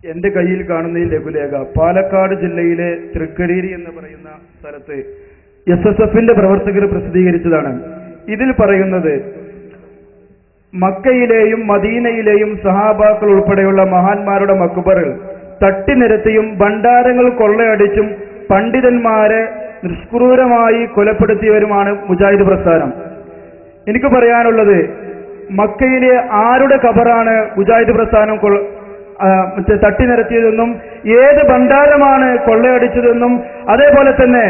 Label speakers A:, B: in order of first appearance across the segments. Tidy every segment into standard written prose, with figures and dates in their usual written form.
A: എന്റെ കയ്യിൽ കാണുന്ന ഈ ലഘുലേഖ പാലക്കാട് ജില്ലയിലെ തൃക്കരിരി എന്ന് പറയുന്ന സ്ഥലത്ത് SSFന്റെ പ്രവർത്തകർ പ്രസിദ്ധീകരിച്ചതാണ്. ഇതിൽ പറയുന്നത് മക്കയിലെയും മദീനയിലെയും സഹാബാക്കൾ ഉൾപ്പെടെയുള്ള മഹാന്മാരുടെ മക്ബറുകൾ തട്ടിനിരത്തിയും ഭണ്ഡാരങ്ങൾ കൊള്ളയടിച്ചും പണ്ഡിതന്മാരെ നിഷ്ക്രൂരമായി കൊലപ്പെടുത്തിയവരുമാണ് മുജാഹിദ് പ്രസ്ഥാനം. എനിക്ക് പറയാനുള്ളത്, മക്കയിലെ ആരുടെ ഖബറാണ് മുജാഹിദ് പ്രസ്ഥാനം തട്ടിനിരത്തിയതെന്നും ഏത് ഭണ്ഡാരമാണ് കൊള്ളയടിച്ചതെന്നും അതേപോലെ തന്നെ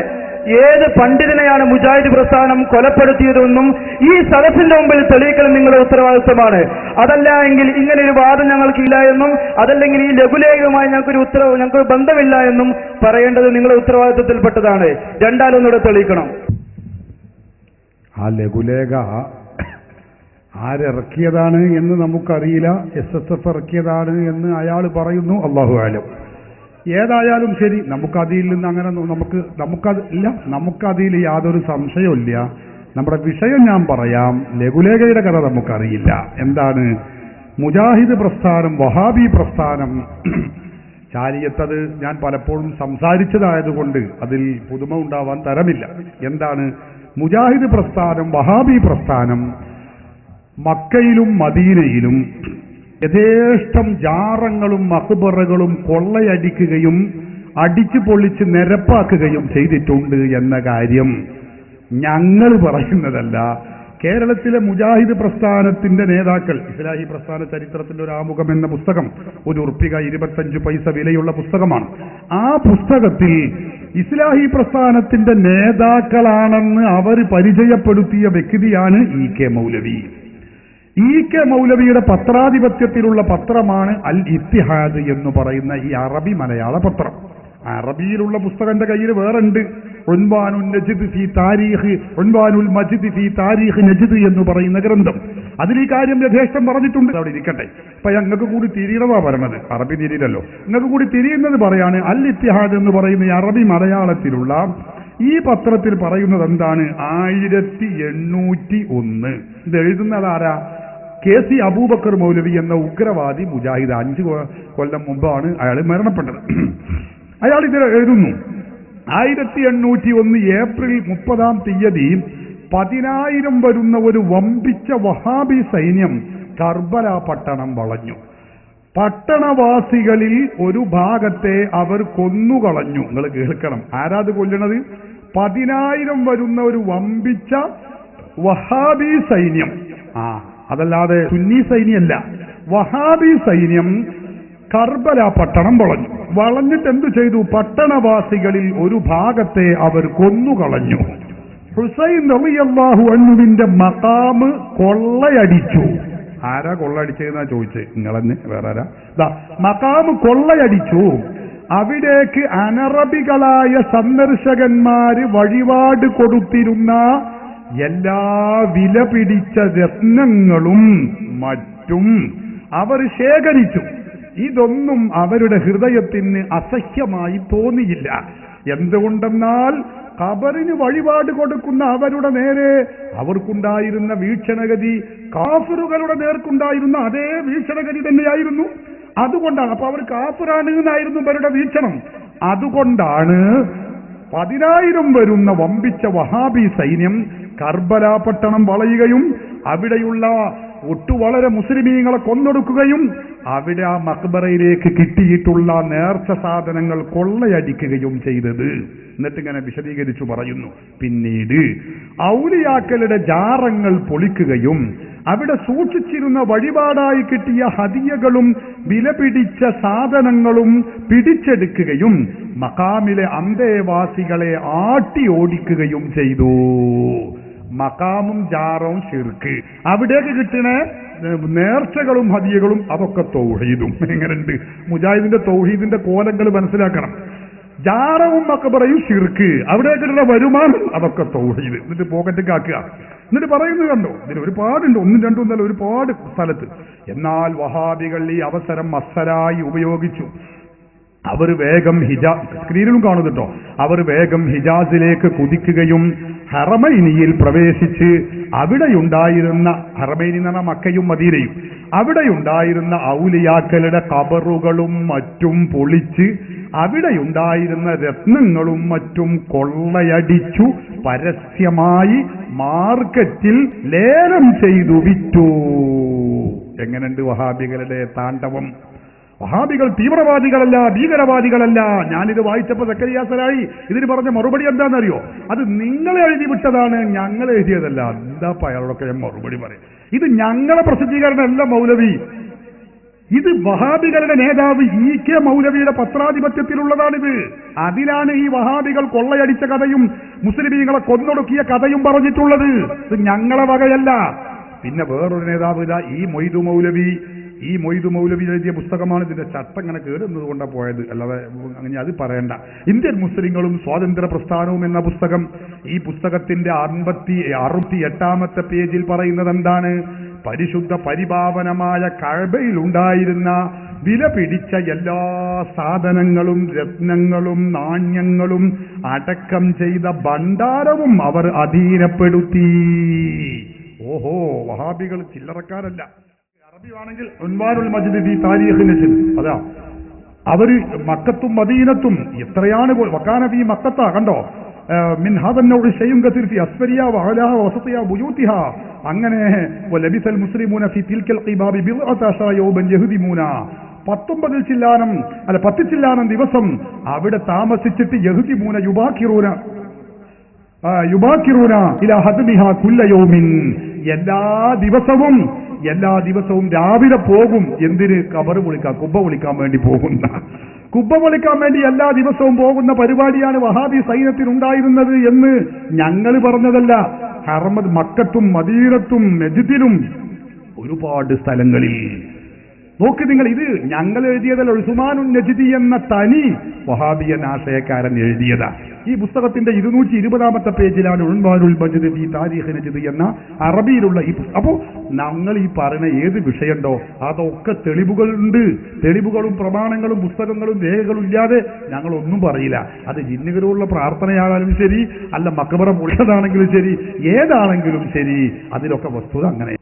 A: ഏത് പണ്ഡിതനെയാണ് മുജാഹിദ് പ്രസ്ഥാനം കൊലപ്പെടുത്തിയതെന്നും ഈ സദസ്സിന്റെ മുമ്പിൽ തെളിയിക്കൽ നിങ്ങളുടെ ഉത്തരവാദിത്വമാണ്. അതല്ല എങ്കിൽ ഇങ്ങനെ ഒരു വാദം ഞങ്ങൾക്കില്ല എന്നും അതല്ലെങ്കിൽ ഈ ലഘുലേഖയുമായി ഞങ്ങൾക്ക് ബന്ധമില്ല എന്നും പറയേണ്ടത് നിങ്ങളുടെ ഉത്തരവാദിത്വത്തിൽപ്പെട്ടതാണ്. രണ്ടാലൊന്നുകൂടെ തെളിയിക്കണം.
B: ആ ലഘുലേഖ ആരിറക്കിയതാണ് എന്ന് നമുക്കറിയില്ല. SSF ഇറക്കിയതാണ് എന്ന് അയാൾ പറയുന്നു. അല്ലാഹു അഅലം. ഏതായാലും ശരി, നമുക്കതിൽ നിന്ന് അങ്ങനെ നമുക്കതിൽ യാതൊരു സംശയമില്ല. നമ്മുടെ വിഷയം ഞാൻ പറയാം. ലഘുലേഖയുടെ കഥ നമുക്കറിയില്ല. എന്താണ് മുജാഹിദ് പ്രസ്ഥാനം, വഹാബി പ്രസ്ഥാനം? ചാരിയത്തത് ഞാൻ പലപ്പോഴും സംസാരിച്ചതായതുകൊണ്ട് അതിൽ പുതുമ ഉണ്ടാവാൻ തരമില്ല. എന്താണ് മുജാഹിദ് പ്രസ്ഥാനം, വഹാബി പ്രസ്ഥാനം? മക്കയിലും മദീനയിലും യഥേഷ്ടം ജാറങ്ങളും മഖ്ബറകളും കൊള്ളയടിക്കുകയും അടിച്ചു പൊളിച്ച് നിരപ്പാക്കുകയും ചെയ്തിട്ടുണ്ട് എന്ന കാര്യം ഞങ്ങൾ പറയുന്നതല്ല. കേരളത്തിലെ മുജാഹിദ് പ്രസ്ഥാനത്തിന്റെ നേതാക്കൾ, ഇസ്ലാഹി പ്രസ്ഥാന ചരിത്രത്തിന്റെ ഒരു ആമുഖം എന്ന പുസ്തകം ₹1.25 വിലയുള്ള പുസ്തകമാണ്. ആ പുസ്തകത്തിൽ ഇസ്ലാഹി പ്രസ്ഥാനത്തിന്റെ നേതാക്കളാണെന്ന് അവർ പരിചയപ്പെടുത്തിയ വ്യക്തിയാണ് EK മൗലവി. EK മൗലവിയുടെ പത്രാധിപത്യത്തിലുള്ള പത്രമാണ് അൽ ഇത്തിഹാദ് എന്ന് പറയുന്ന ഈ അറബി മലയാള പത്രം. അറബിയിലുള്ള പുസ്തകന്റെ കയ്യിൽ വേറുണ്ട്. ഉൻവാനുൽ മജിദ് ഫി താരീഖ് നജ്ദ് എന്ന് പറയുന്ന ഗ്രന്ഥം. അതിൽ ഈ കാര്യം യഥേഷ്ടം പറഞ്ഞിട്ടുണ്ട്. അവിടെ ഇരിക്കട്ടെ. അപ്പൊ ഞങ്ങൾക്ക് കൂടി തിരിയണതാ പറയണത്, അറബി തിരിയില്ലല്ലോ. നിങ്ങൾക്ക് കൂടി തിരിയുന്നത് പറയാണ്. അൽ ഇത്തിഹാദ് എന്ന് പറയുന്ന ഈ അറബി മലയാളത്തിലുള്ള ഈ പത്രത്തിൽ പറയുന്നത് എന്താണ്? 1801. ഇത് എഴുതുന്നത് ആരാ? KC അബൂബക്കർ മൗലവി എന്ന ഉഗ്രവാദി മുജാഹിദ്. 5 കൊല്ലം മുമ്പാണ് അയാൾ മരണപ്പെട്ടത്. അയാൾ ഇതിൽ എഴുതുന്നു, 1801 ഏപ്രിൽ 30 10,000 വരുന്ന ഒരു വമ്പിച്ച വഹാബി സൈന്യം കർബല പട്ടണം വളഞ്ഞു. പട്ടണവാസികളിൽ ഒരു ഭാഗത്തെ അവർ കൊന്നുകളഞ്ഞു. നിങ്ങൾ കേൾക്കണം, ആരാത് കൊല്ലണത്? 10,000 വരുന്ന ഒരു വമ്പിച്ച വഹാബി സൈന്യം. അതല്ലാതെ സുന്നി സൈന്യമല്ല, വഹാബി സൈന്യം കർബല പട്ടണം വളഞ്ഞു. വളഞ്ഞിട്ട് എന്തു ചെയ്തു? പട്ടണവാസികളിൽ ഒരു ഭാഗത്തെ അവർ കൊന്നുകളഞ്ഞു. ഹുസൈൻ റളിയല്ലാഹു അൻഹുവിന്റെ മഖാമ് കൊള്ളയടിച്ചു. ആരാ കൊള്ളയടിച്ചതെന്നാ ചോദിച്ചത്? നിങ്ങളെന്ന്, വേറെ ആരാ? മഖാമ് കൊള്ളയടിച്ചു. അവിടേക്ക് അനറബികളായ സന്ദർശകന്മാര് വഴിപാട് കൊടുത്തിരുന്ന എല്ലാ വില പിടിച്ച രത്നങ്ങളും മറ്റും അവർ ശേഖരിച്ചു. ഇതൊന്നും അവരുടെ ഹൃദയത്തിന് അസഹ്യമായി തോന്നിയില്ല. എന്തുകൊണ്ടെന്നാൽ ഖബറിന് വഴിപാട് കൊടുക്കുന്ന അവരുടെ നേരെ അവർക്കുണ്ടായിരുന്ന വീക്ഷണഗതി കാഫിറുകളുടെ നേർക്കുണ്ടായിരുന്ന അതേ വീക്ഷണഗതി തന്നെയായിരുന്നു. അതുകൊണ്ടാണ്, അപ്പൊ അവർ കാഫിറാണ് എന്നായിരുന്നു അവരുടെ വീക്ഷണം. അതുകൊണ്ടാണ് 10,000 വരുന്ന വമ്പിച്ച വഹാബി സൈന്യം കർബല പട്ടണം വളയുകയും അവിടെയുള്ള വളരെ മുസ്ലിമീങ്ങളെ കൊന്നൊടുക്കുകയും അവിടെ ആ മഖ്ബറയിലേക്ക് കിട്ടിയിട്ടുള്ള നേർച്ച സാധനങ്ങൾ കൊള്ളയടിക്കുകയും ചെയ്തത്. എന്നിട്ടിങ്ങനെ വിശദീകരിച്ചു പറയുന്നു. പിന്നീട് ഔലിയാക്കളുടെ ജാറങ്ങൾ പൊളിക്കുകയും അവിടെ സൂക്ഷിച്ചിരുന്ന വഴിപാടായി കിട്ടിയ ഹദിയകളും വിലപിടിച്ച സാധനങ്ങളും പിടിച്ചെടുക്കുകയും മഖാമിലെ അന്തേവാസികളെ ആട്ടി ഓടിക്കുകയും ചെയ്തു. മഖാമും ജാറവും ശിർക്ക്, അവിടേക്ക് കിട്ടുന്ന നേർച്ചകളും ഹദിയകളും അതൊക്കെ തൗഹീദും. എങ്ങനെയുണ്ട് മുജാഹിദിന്റെ തൗഹീദിന്റെ കോലങ്ങൾ മനസ്സിലാക്കണം. ജാറവും മഖബറയും ശിർക്ക്, അവിടേക്കുള്ള വരുമാനം അതൊക്കെ തൗഹീദ്. എന്നിട്ട് പോക്കറ്റ് കാക്കുക. എന്നിട്ട് പറയുന്നത് കണ്ടോ, ഇതിൽ ഒരുപാടുണ്ട്, 1, 2 എന്നല്ല, ഒരുപാട് സ്ഥലത്ത്. എന്നാൽ വഹാബികൾ ഈ അവസരം മസ്സലായി ഉപയോഗിച്ചു. അവർ വേഗം സ്ക്രീനിലും കാണുന്നുട്ടോ, അവർ വേഗം ഹിജാസിലേക്ക് കുതിക്കുകയും ഹറമൈനിയിൽ പ്രവേശിച്ച് അവിടെയുണ്ടായിരുന്ന ഹറമൈനി എന്ന് പറഞ്ഞാൽ മക്കയും മദീനയും, അവിടെയുണ്ടായിരുന്ന ഔലിയാക്കളുടെ ഖബറുകളും മറ്റും പൊളിച്ച് അവിടെയുണ്ടായിരുന്ന രത്നങ്ങളും മറ്റും കൊള്ളയടിച്ചു പരസ്യമായി മാർക്കറ്റിൽ ലേലം ചെയ്തു വിറ്റു. എങ്ങനെയുണ്ട് വഹാബികളുടെ താണ്ഡവം? വഹാബികൾ തീവ്രവാദികളല്ല, ഭീകരവാദികളല്ല. ഞാനിത് വായിച്ചപ്പോൾ സക്കരിയ സലാഹി ഇതിന് പറഞ്ഞ മറുപടി എന്താണെന്നറിയോ? അത് നിങ്ങൾ എഴുതി വിട്ടതാണ്, ഞങ്ങൾ എഴുതിയതല്ല. എന്താ അയാളോടൊക്കെ ഞാൻ മറുപടി പറയും? ഇത് ഞങ്ങളെ പ്രസിദ്ധീകരണമല്ല മൗലവി, ഇത് വഹാബികളുടെ നേതാവ് EK മൗലവിയുടെ പത്രാധിപത്യത്തിലുള്ളതാണിത്. അതിലാണ് ഈ വഹാബികൾ കൊള്ളയടിച്ച കഥയും മുസ്ലിമീങ്ങളെ കൊന്നൊടുക്കിയ കഥയും പറഞ്ഞിട്ടുള്ളത്. ഇത് ഞങ്ങളെ വകയല്ല. പിന്നെ വേറൊരു നേതാവ് ഇതാ ഈ മൊയ്തു മൗലവി എഴുതിയ പുസ്തകമാണ്. ഇതിന്റെ ചട്ടം ഇങ്ങനെ കേടുന്നത് കൊണ്ടാണ് പോയത്, അല്ലാതെ അങ്ങനെ അത് പറയണ്ട. ഇന്ത്യൻ മുസ്ലിങ്ങളും സ്വാതന്ത്ര്യ പ്രസ്ഥാനവും എന്ന പുസ്തകം, ഈ പുസ്തകത്തിന്റെ 68-ാമത്തെ പേജിൽ പറയുന്നത് എന്താണ്? പരിശുദ്ധ പരിപാവനമായ കഅബയിൽ ഉണ്ടായിരുന്ന വില പിടിച്ച എല്ലാ സാധനങ്ങളും രത്നങ്ങളും നാണ്യങ്ങളും അടക്കം ചെയ്ത ഭണ്ഡാരവും അവർ അധീനപ്പെടുത്തി. ഓഹോ, വഹാബികൾ ചില്ലറക്കാരല്ല. അറബിയാണെങ്കിൽ ഉൻവാനുൽ മജ്ദ് ഫീ താരീഖ് നജ്ദ്, അതാ അവര് മക്കത്തും മദീനത്തും എത്രയാണ് വകാന ഫീ മക്കത്ത, കണ്ടോ, മിൻ ഹാദൻ നൗഇ ശൈഉൻ കസീർ ഫീ അസ്ഫരിയ വഅലാഹ വസതിയ ബുയൂതിഹ. അങ്ങനെ വലബിസൽ മുസ്ലിമൂന ഫീ തിൽകൽ ഖിബാബി ബിദ്അത അശറ യൗമൻ യഹ്ദിമൂന. 10 ചില്ലാനം ദിവസം അവിടെ താമസിച്ചിട്ട് യഹ്ദിമൂന യുബാക്കിറൂന ഇലാ ഹദ്മിഹ കുല്ല യൗമിൻ. എല്ലാ ദിവസവും രാവിലെ പോകും. എന്തിന്? ഖബർ വിളിക്കാൻ, കുബ്ബ വിളിക്കാൻ വേണ്ടി പോകുന്ന, കുബ്ബ വിളിക്കാൻ വേണ്ടി എല്ലാ ദിവസവും പോകുന്ന പരിപാടിയാണ് വഹാബി സൈന്യത്തിനുണ്ടായിരുന്നത് എന്ന് ഞങ്ങൾ പറഞ്ഞതല്ല. ഹറമത് മക്കത്തും മദീനത്തും നജ്ദിലും ഒരുപാട് സ്ഥലങ്ങളിൽ നോക്ക് നിങ്ങൾ. ഇത് ഞങ്ങൾ എഴുതിയതല്ല, ഉസ്മാനുൻ നജ്ദി എന്ന തനി വഹാബിയൻ ആശയക്കാരൻ എഴുതിയതാ. ഈ പുസ്തകത്തിന്റെ 220-ാമത്തെ പേജിലാണ് ഉൻവാനുൽ മജ്ദ് ഫീ താരീഖ് നജ്ദ് എന്ന അറബിയിലുള്ള ഈ പുസ്തകം. അപ്പോൾ ഞങ്ങൾ ഈ പറയുന്ന ഏത് വിഷയമുണ്ടോ അതൊക്കെ തെളിവുകളുണ്ട്. തെളിവുകളും പ്രമാണങ്ങളും പുസ്തകങ്ങളും രേഖകളും ഇല്ലാതെ ഞങ്ങളൊന്നും പറയില്ല. അത് ജിന്നുകളുള്ള പ്രാർത്ഥനയാണെങ്കിലും ശരി, അല്ല മക്ബറ പൊളിച്ചതാണെങ്കിലും ശരി, ഏതാണെങ്കിലും ശരി, അതിലൊക്കെ വസ്തുത അങ്ങനെ.